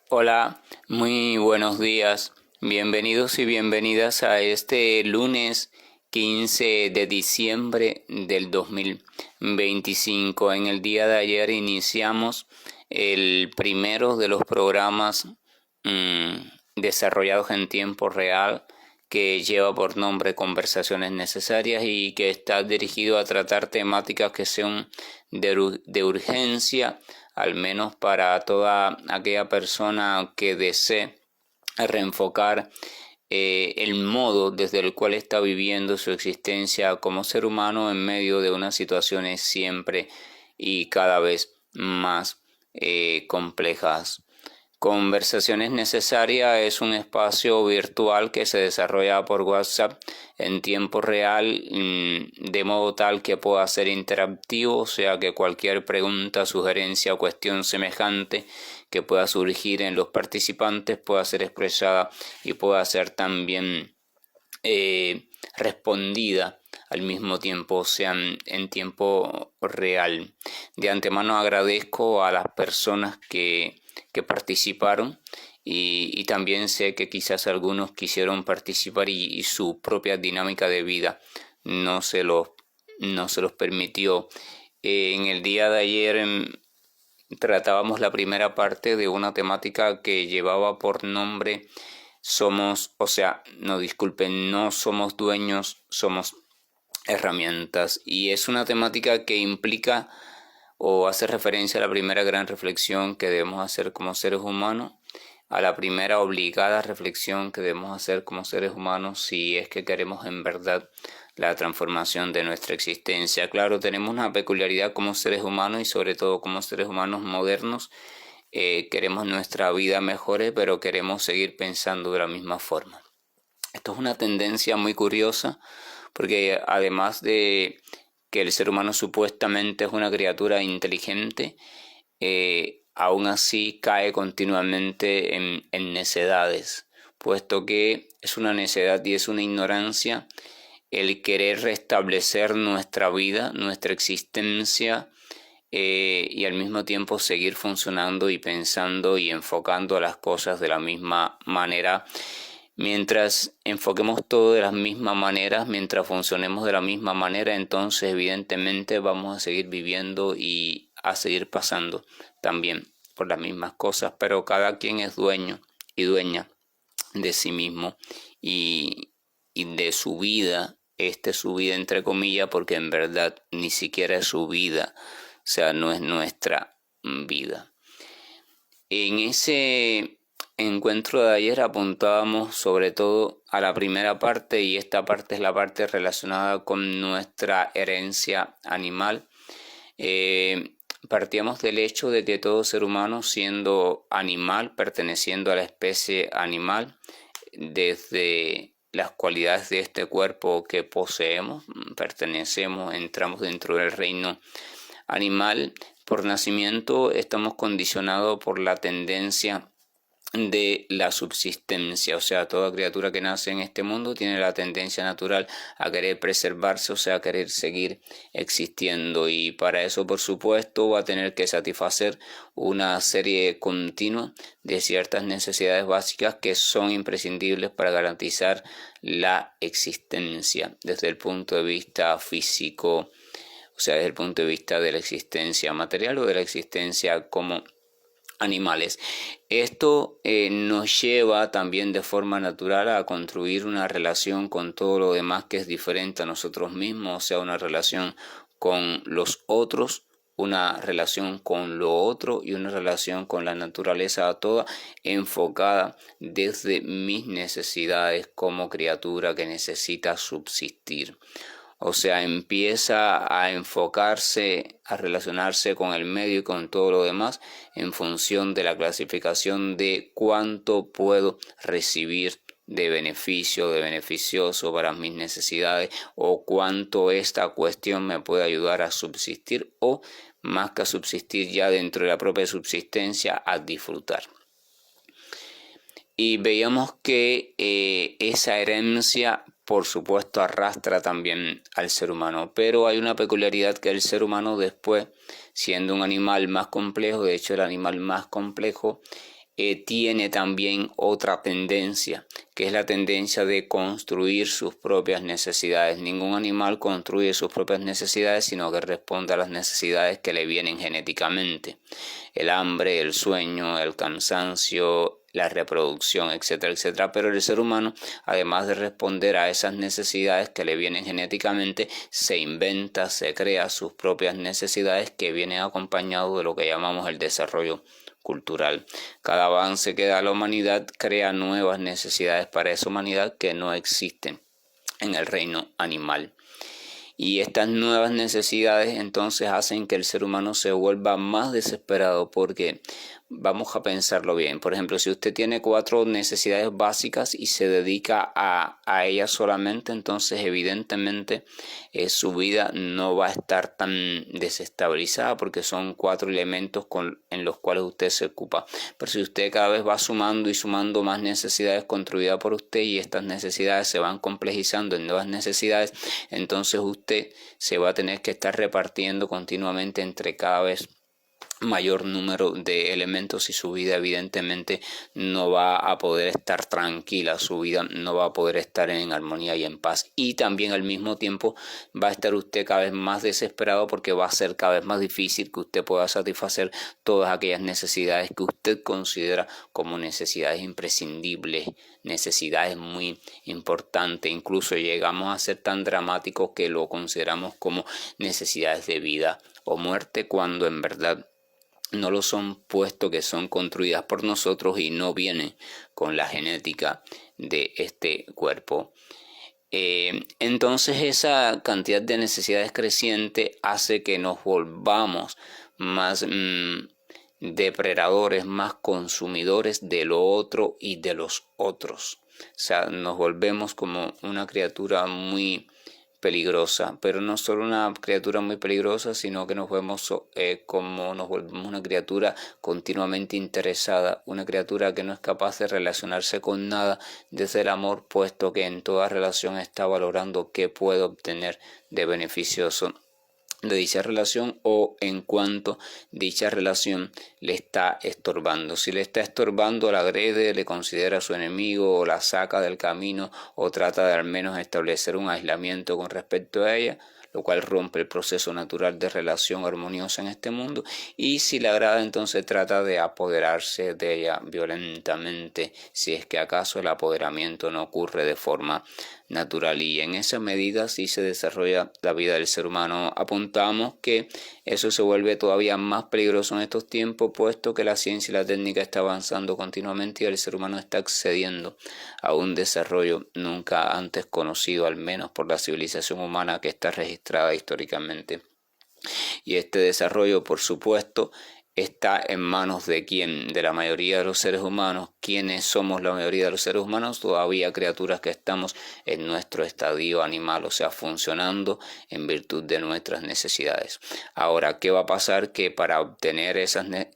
Hola, muy buenos días. Bienvenidos y bienvenidas a este lunes 15 de diciembre del 2025. En el día de ayer iniciamos el primero de los programas desarrollados en tiempo real que lleva por nombre Conversaciones Necesarias y que está dirigido a tratar temáticas que sean de urgencia, al menos para toda aquella persona que desee reenfocar el modo desde el cual está viviendo su existencia como ser humano en medio de unas situaciones siempre y cada vez más complejas. Conversaciones Necesarias es un espacio virtual que se desarrolla por WhatsApp en tiempo real, de modo tal que pueda ser interactivo, o sea que cualquier pregunta, sugerencia o cuestión semejante que pueda surgir en los participantes pueda ser expresada y pueda ser también respondida al mismo tiempo, o sea, en tiempo real. De antemano agradezco a las personas que participaron y también sé que quizás algunos quisieron participar y su propia dinámica de vida no se los permitió. En el día de ayer tratábamos la primera parte de una temática que llevaba por nombre no somos dueños, somos herramientas, y es una temática que implica o hace referencia a la primera gran reflexión que debemos hacer como seres humanos, a la primera obligada reflexión que debemos hacer como seres humanos si es que queremos en verdad la transformación de nuestra existencia. Claro, tenemos una peculiaridad como seres humanos y sobre todo como seres humanos modernos. Queremos nuestra vida mejore, pero queremos seguir pensando de la misma forma. Esto es una tendencia muy curiosa porque además de que el ser humano supuestamente es una criatura inteligente, aún así cae continuamente en necedades, puesto que es una necedad y es una ignorancia el querer restablecer nuestra vida, nuestra existencia, y al mismo tiempo seguir funcionando y pensando y enfocando las cosas de la misma manera. Mientras enfoquemos todo de las mismas maneras, mientras funcionemos de la misma manera, entonces evidentemente vamos a seguir viviendo y a seguir pasando también por las mismas cosas, pero cada quien es dueño y dueña de sí mismo y de su vida. Esta es su vida entre comillas, porque en verdad ni siquiera es su vida, o sea, no es nuestra vida. En ese encuentro de ayer apuntábamos sobre todo a la primera parte, y esta parte es la parte relacionada con nuestra herencia animal. Partíamos del hecho de que todo ser humano, siendo animal, perteneciendo a la especie animal, desde las cualidades de este cuerpo que poseemos, entramos dentro del reino animal. Por nacimiento estamos condicionados por la tendencia de la subsistencia, o sea, toda criatura que nace en este mundo tiene la tendencia natural a querer preservarse, o sea, a querer seguir existiendo, y para eso, por supuesto, va a tener que satisfacer una serie continua de ciertas necesidades básicas que son imprescindibles para garantizar la existencia desde el punto de vista físico, o sea, desde el punto de vista de la existencia material o de la existencia como animales. Esto nos lleva también de forma natural a construir una relación con todo lo demás que es diferente a nosotros mismos, o sea, una relación con los otros, una relación con lo otro y una relación con la naturaleza toda, enfocada desde mis necesidades como criatura que necesita subsistir. O sea, empieza a enfocarse, a relacionarse con el medio y con todo lo demás en función de la clasificación de cuánto puedo recibir de beneficio, de beneficioso para mis necesidades, o cuánto esta cuestión me puede ayudar a subsistir, o más que a subsistir ya dentro de la propia subsistencia, a disfrutar. Y veíamos que esa herencia, por supuesto, arrastra también al ser humano, pero hay una peculiaridad, que el ser humano después, siendo un animal más complejo, de hecho el animal más complejo, tiene también otra tendencia, que es la tendencia de construir sus propias necesidades. Ningún animal construye sus propias necesidades, sino que responde a las necesidades que le vienen genéticamente. El hambre, el sueño, el cansancio, la reproducción, etcétera, etcétera. Pero el ser humano, además de responder a esas necesidades que le vienen genéticamente, se inventa, se crea sus propias necesidades que vienen acompañados de lo que llamamos el desarrollo cultural. Cada avance que da la humanidad crea nuevas necesidades para esa humanidad que no existen en el reino animal. Y estas nuevas necesidades entonces hacen que el ser humano se vuelva más desesperado, porque vamos a pensarlo bien. Por ejemplo, si usted tiene 4 necesidades básicas y se dedica a ellas solamente, entonces evidentemente su vida no va a estar tan desestabilizada, porque son 4 elementos en los cuales usted se ocupa. Pero si usted cada vez va sumando y sumando más necesidades construidas por usted, y estas necesidades se van complejizando en nuevas necesidades, entonces usted se va a tener que estar repartiendo continuamente entre cada vez mayor número de elementos, y su vida evidentemente no va a poder estar tranquila, su vida no va a poder estar en armonía y en paz. Y también al mismo tiempo va a estar usted cada vez más desesperado, porque va a ser cada vez más difícil que usted pueda satisfacer todas aquellas necesidades que usted considera como necesidades imprescindibles, necesidades muy importantes. Incluso llegamos a ser tan dramáticos que lo consideramos como necesidades de vida o muerte, cuando en verdad no lo son, puesto que son construidas por nosotros y no vienen con la genética de este cuerpo. Entonces esa cantidad de necesidades creciente hace que nos volvamos más depredadores, más consumidores de lo otro y de los otros. O sea, nos volvemos como una criatura muy peligrosa, pero no solo una criatura muy peligrosa, sino que nos volvemos una criatura continuamente interesada, una criatura que no es capaz de relacionarse con nada desde el amor, puesto que en toda relación está valorando qué puede obtener de beneficioso de dicha relación, o en cuanto dicha relación le está estorbando. Si le está estorbando, la agrede, le considera su enemigo, o la saca del camino, o trata de al menos establecer un aislamiento con respecto a ella, lo cual rompe el proceso natural de relación armoniosa en este mundo. Y si le agrada, entonces trata de apoderarse de ella violentamente, si es que acaso el apoderamiento no ocurre de forma natural, y en esa medida sí se desarrolla la vida del ser humano. Apuntamos que eso se vuelve todavía más peligroso en estos tiempos, puesto que la ciencia y la técnica está avanzando continuamente y el ser humano está accediendo a un desarrollo nunca antes conocido, al menos por la civilización humana que está registrada históricamente. Y este desarrollo, por supuesto, está en manos de quién, de la mayoría de los seres humanos. ¿Quiénes somos la mayoría de los seres humanos? Todavía criaturas que estamos en nuestro estadio animal, o sea, funcionando en virtud de nuestras necesidades. Ahora, ¿qué va a pasar? Que para obtener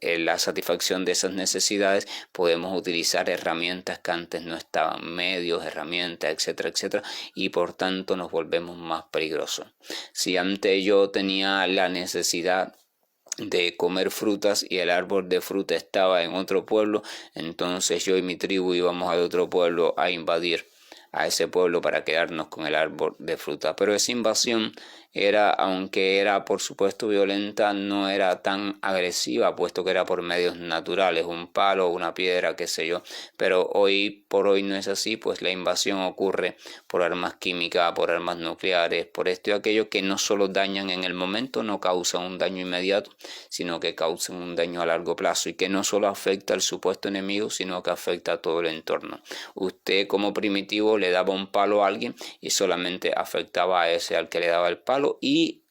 la satisfacción de esas necesidades podemos utilizar herramientas que antes no estaban, medios, herramientas, etcétera, etcétera, y por tanto nos volvemos más peligrosos. Si antes yo tenía la necesidad de comer frutas y el árbol de fruta estaba en otro pueblo, entonces yo y mi tribu íbamos a otro pueblo a invadir a ese pueblo para quedarnos con el árbol de fruta. Pero esa invasión aunque era por supuesto violenta, no era tan agresiva, puesto que era por medios naturales, un palo, una piedra, qué sé yo. Pero hoy por hoy no es así, pues la invasión ocurre por armas químicas, por armas nucleares, por esto y aquello, que no solo dañan en el momento, no causan un daño inmediato, sino que causan un daño a largo plazo, y que no solo afecta al supuesto enemigo, sino que afecta a todo el entorno. Usted como primitivo le daba un palo a alguien y solamente afectaba a ese al que le daba el palo, y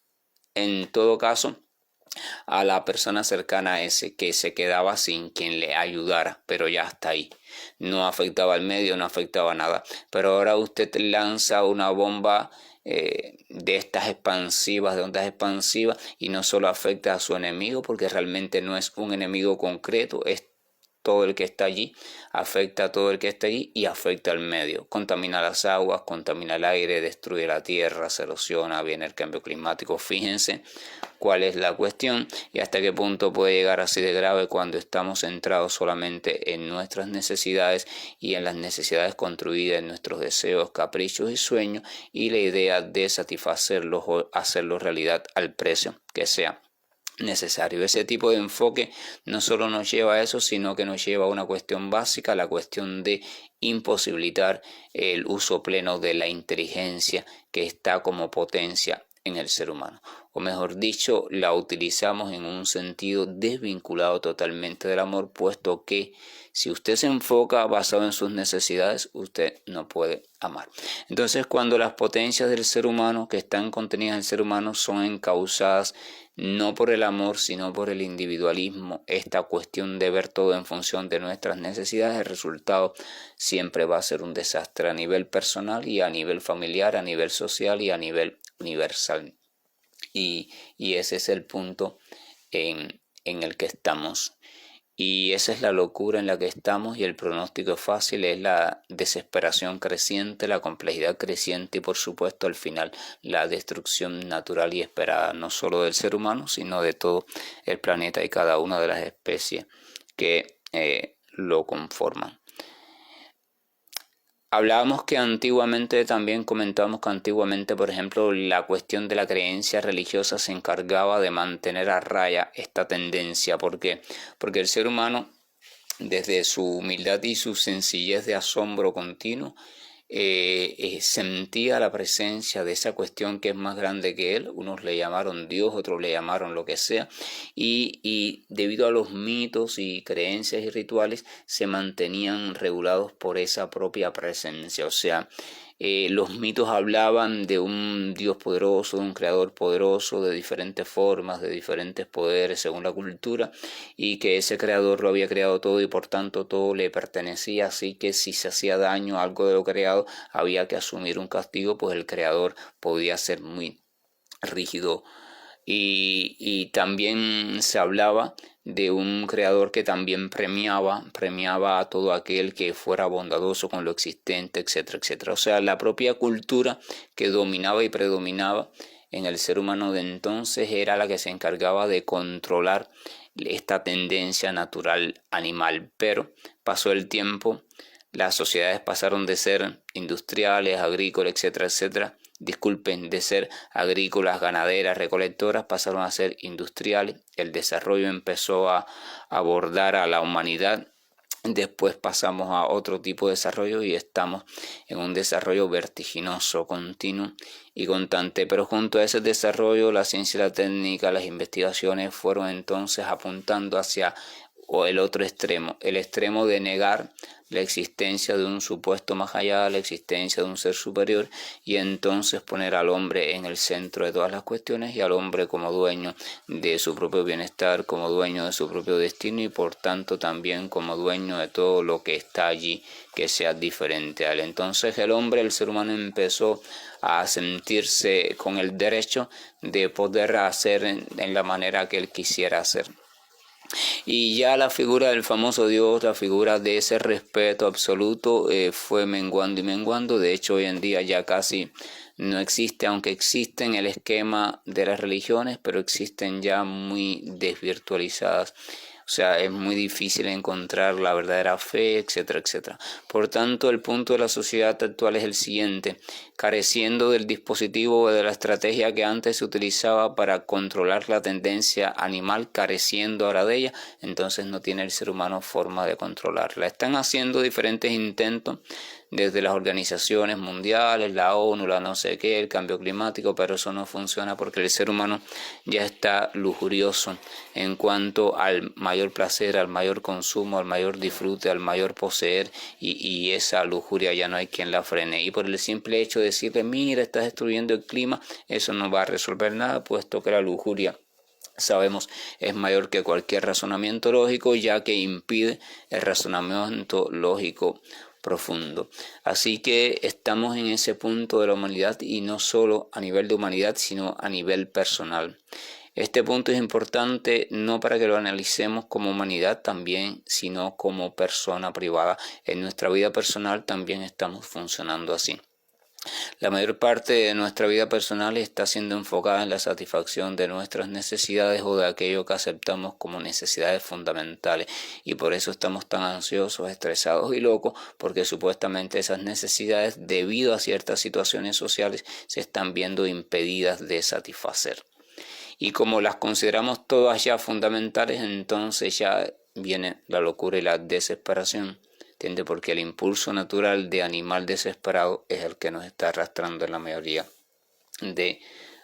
en todo caso a la persona cercana a ese, que se quedaba sin quien le ayudara, pero ya está ahí. No afectaba al medio, no afectaba nada. Pero ahora usted lanza una bomba de estas expansivas, de ondas expansivas, y no solo afecta a su enemigo, porque realmente no es un enemigo concreto, es todo el que está allí, afecta a todo el que está allí y afecta al medio. Contamina las aguas, contamina el aire, destruye la tierra, se erosiona, viene el cambio climático. Fíjense cuál es la cuestión y hasta qué punto puede llegar así de grave cuando estamos centrados solamente en nuestras necesidades y en las necesidades construidas en nuestros deseos, caprichos y sueños, y la idea de satisfacerlos o hacerlos realidad al precio que sea necesario. Ese tipo de enfoque no solo nos lleva a eso, sino que nos lleva a una cuestión básica, la cuestión de imposibilitar el uso pleno de la inteligencia que está como potencia en el ser humano, o mejor dicho, la utilizamos en un sentido desvinculado totalmente del amor, puesto que si usted se enfoca basado en sus necesidades, usted no puede amar. Entonces, cuando las potencias del ser humano que están contenidas en el ser humano son encausadas no por el amor, sino por el individualismo, esta cuestión de ver todo en función de nuestras necesidades, el resultado siempre va a ser un desastre a nivel personal y a nivel familiar, a nivel social y a nivel universal. Y ese es el punto en el que estamos. Y esa es la locura en la que estamos, y el pronóstico fácil es la desesperación creciente, la complejidad creciente y por supuesto al final la destrucción natural y esperada no solo del ser humano, sino de todo el planeta y cada una de las especies que lo conforman. Hablábamos que antiguamente, también comentábamos que antiguamente, por ejemplo, la cuestión de la creencia religiosa se encargaba de mantener a raya esta tendencia. ¿Por qué? Porque el ser humano, desde su humildad y su sencillez de asombro continuo, sentía la presencia de esa cuestión que es más grande que él. Unos le llamaron Dios, otros le llamaron lo que sea, y debido a los mitos y creencias y rituales se mantenían regulados por esa propia presencia. O sea, los mitos hablaban de un Dios poderoso, de un creador poderoso, de diferentes formas, de diferentes poderes según la cultura, y que ese creador lo había creado todo y por tanto todo le pertenecía, así que si se hacía daño a algo de lo creado había que asumir un castigo, pues el creador podía ser muy rígido. Y también se hablaba de un creador que también premiaba a todo aquel que fuera bondadoso con lo existente, etcétera, etcétera. O sea, la propia cultura que dominaba y predominaba en el ser humano de entonces era la que se encargaba de controlar esta tendencia natural animal. Pero pasó el tiempo, las sociedades pasaron de ser industriales, agrícolas, etcétera, etcétera, de ser agrícolas, ganaderas, recolectoras, pasaron a ser industriales. El desarrollo empezó a abordar a la humanidad. Después pasamos a otro tipo de desarrollo y estamos en un desarrollo vertiginoso, continuo y constante. Pero junto a ese desarrollo, la ciencia y la técnica, las investigaciones fueron entonces apuntando hacia el otro extremo, el extremo de negar la existencia de un supuesto más allá, la existencia de un ser superior, y entonces poner al hombre en el centro de todas las cuestiones y al hombre como dueño de su propio bienestar, como dueño de su propio destino y por tanto también como dueño de todo lo que está allí que sea diferente a él. Entonces el hombre, el ser humano, empezó a sentirse con el derecho de poder hacer en la manera que él quisiera hacer. Y ya la figura del famoso Dios, la figura de ese respeto absoluto, fue menguando y menguando. De hecho, hoy en día ya casi no existe, aunque existen el esquema de las religiones, pero existen ya muy desvirtualizadas. O sea, es muy difícil encontrar la verdadera fe, etcétera, etcétera. Por tanto, el punto de la sociedad actual es el siguiente: careciendo del dispositivo o de la estrategia que antes se utilizaba para controlar la tendencia animal, careciendo ahora de ella, entonces no tiene el ser humano forma de controlarla. Están haciendo diferentes intentos desde las organizaciones mundiales, la ONU, la no sé qué, el cambio climático, pero eso no funciona porque el ser humano ya está lujurioso en cuanto al mayor placer, al mayor consumo, al mayor disfrute, al mayor poseer, y esa lujuria ya no hay quien la frene. Y por el simple hecho de decirle, mira, estás destruyendo el clima, eso no va a resolver nada, puesto que la lujuria, sabemos, es mayor que cualquier razonamiento lógico, ya que impide el razonamiento lógico profundo. Así que estamos en ese punto de la humanidad, y no solo a nivel de humanidad, sino a nivel personal. Este punto es importante no para que lo analicemos como humanidad también, sino como persona privada. En nuestra vida personal también estamos funcionando así. La mayor parte de nuestra vida personal está siendo enfocada en la satisfacción de nuestras necesidades o de aquello que aceptamos como necesidades fundamentales, y por eso estamos tan ansiosos, estresados y locos, porque supuestamente esas necesidades, debido a ciertas situaciones sociales, se están viendo impedidas de satisfacer. Y como las consideramos todas ya fundamentales, entonces ya viene la locura y la desesperación. ¿Entiende? Porque el impulso natural de animal desesperado es el que nos está arrastrando en la mayoría de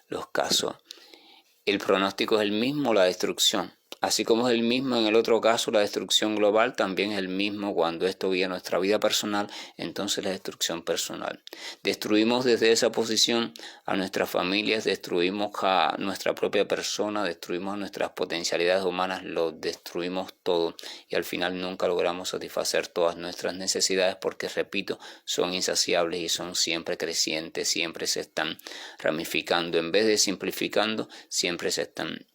los casos. El pronóstico es el mismo, la destrucción. Así como es el mismo en el otro caso, la destrucción global, también es el mismo cuando esto guía nuestra vida personal, entonces la destrucción personal. Destruimos desde esa posición a nuestras familias, destruimos a nuestra propia persona, destruimos nuestras potencialidades humanas, lo destruimos todo y al final nunca logramos satisfacer todas nuestras necesidades porque, repito, son insaciables y son siempre crecientes, siempre se están ramificando. En vez de simplificando, siempre se están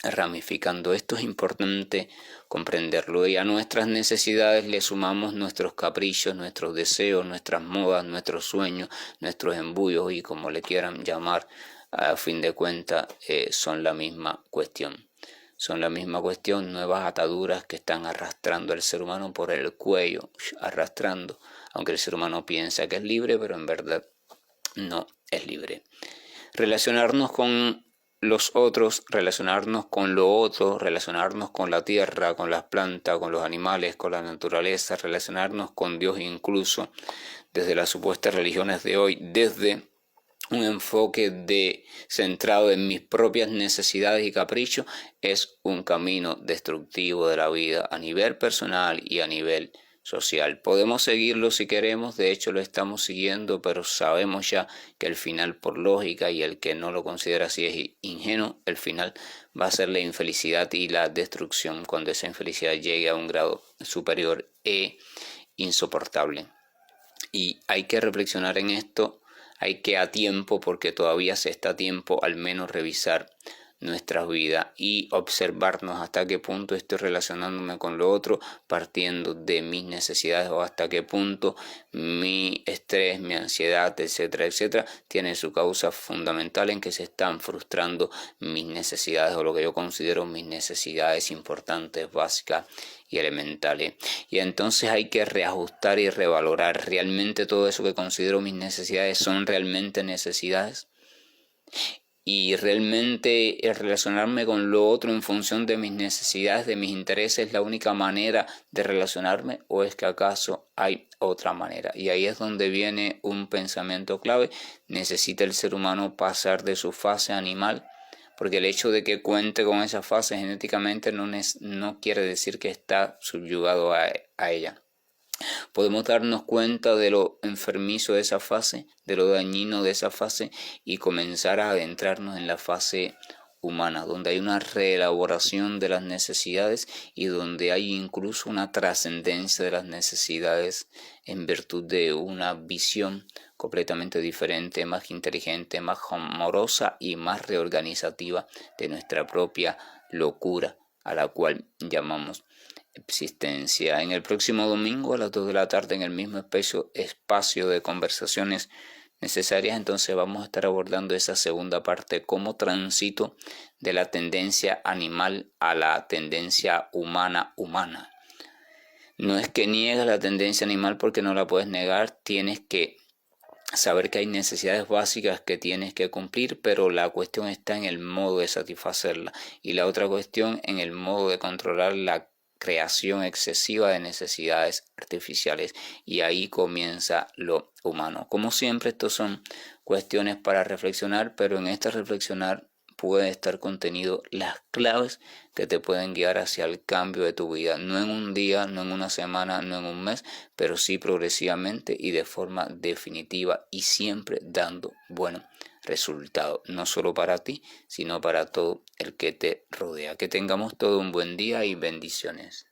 ramificando. Esto es importante comprenderlo, y a nuestras necesidades le sumamos nuestros caprichos, nuestros deseos, nuestras modas, nuestros sueños, nuestros embullos y como le quieran llamar, a fin de cuentas son la misma cuestión. Son la misma cuestión, nuevas ataduras que están arrastrando al ser humano por el cuello, arrastrando, aunque el ser humano piensa que es libre, pero en verdad no es libre. Relacionarnos con los otros, relacionarnos con lo otro, relacionarnos con la tierra, con las plantas, con los animales, con la naturaleza, relacionarnos con Dios incluso, desde las supuestas religiones de hoy, desde un enfoque centrado en mis propias necesidades y caprichos, es un camino destructivo de la vida a nivel personal y a nivel social. Podemos seguirlo si queremos, de hecho lo estamos siguiendo, pero sabemos ya que el final, por lógica, y el que no lo considera así es ingenuo, el final va a ser la infelicidad y la destrucción cuando esa infelicidad llegue a un grado superior e insoportable. Y hay que reflexionar en esto, hay que a tiempo, porque todavía se está a tiempo, al menos revisar nuestras vidas y observarnos hasta qué punto estoy relacionándome con lo otro partiendo de mis necesidades, o hasta qué punto mi estrés, mi ansiedad, etcétera, etcétera, tiene su causa fundamental en que se están frustrando mis necesidades, o lo que yo considero mis necesidades importantes, básicas y elementales. Y entonces hay que reajustar y revalorar, ¿realmente todo eso que considero mis necesidades son realmente necesidades? Y realmente el relacionarme con lo otro en función de mis necesidades, de mis intereses, es la única manera de relacionarme, o es que acaso hay otra manera. Y ahí es donde viene un pensamiento clave. Necesita el ser humano pasar de su fase animal, porque el hecho de que cuente con esa fase genéticamente no quiere decir que está subyugado a ella. Podemos darnos cuenta de lo enfermizo de esa fase, de lo dañino de esa fase, y comenzar a adentrarnos en la fase humana, donde hay una reelaboración de las necesidades y donde hay incluso una trascendencia de las necesidades en virtud de una visión completamente diferente, más inteligente, más amorosa y más reorganizativa de nuestra propia locura, a la cual llamamos existencia. En el próximo domingo a las 2 de la tarde, en el mismo espacio de conversaciones necesarias, entonces vamos a estar abordando esa segunda parte, cómo transito de la tendencia animal a la tendencia humana. No es que niegues la tendencia animal porque no la puedes negar, tienes que saber que hay necesidades básicas que tienes que cumplir, pero la cuestión está en el modo de satisfacerla, y la otra cuestión en el modo de controlar la creación excesiva de necesidades artificiales, y ahí comienza lo humano. Como siempre, estos son cuestiones para reflexionar, pero en esta reflexionar puede estar contenido las claves que te pueden guiar hacia el cambio de tu vida, no en un día, no en una semana, no en un mes, pero sí progresivamente y de forma definitiva, y siempre dando buenos resultados, no solo para ti, sino para todo el que te rodea. Que tengamos todo un buen día y bendiciones.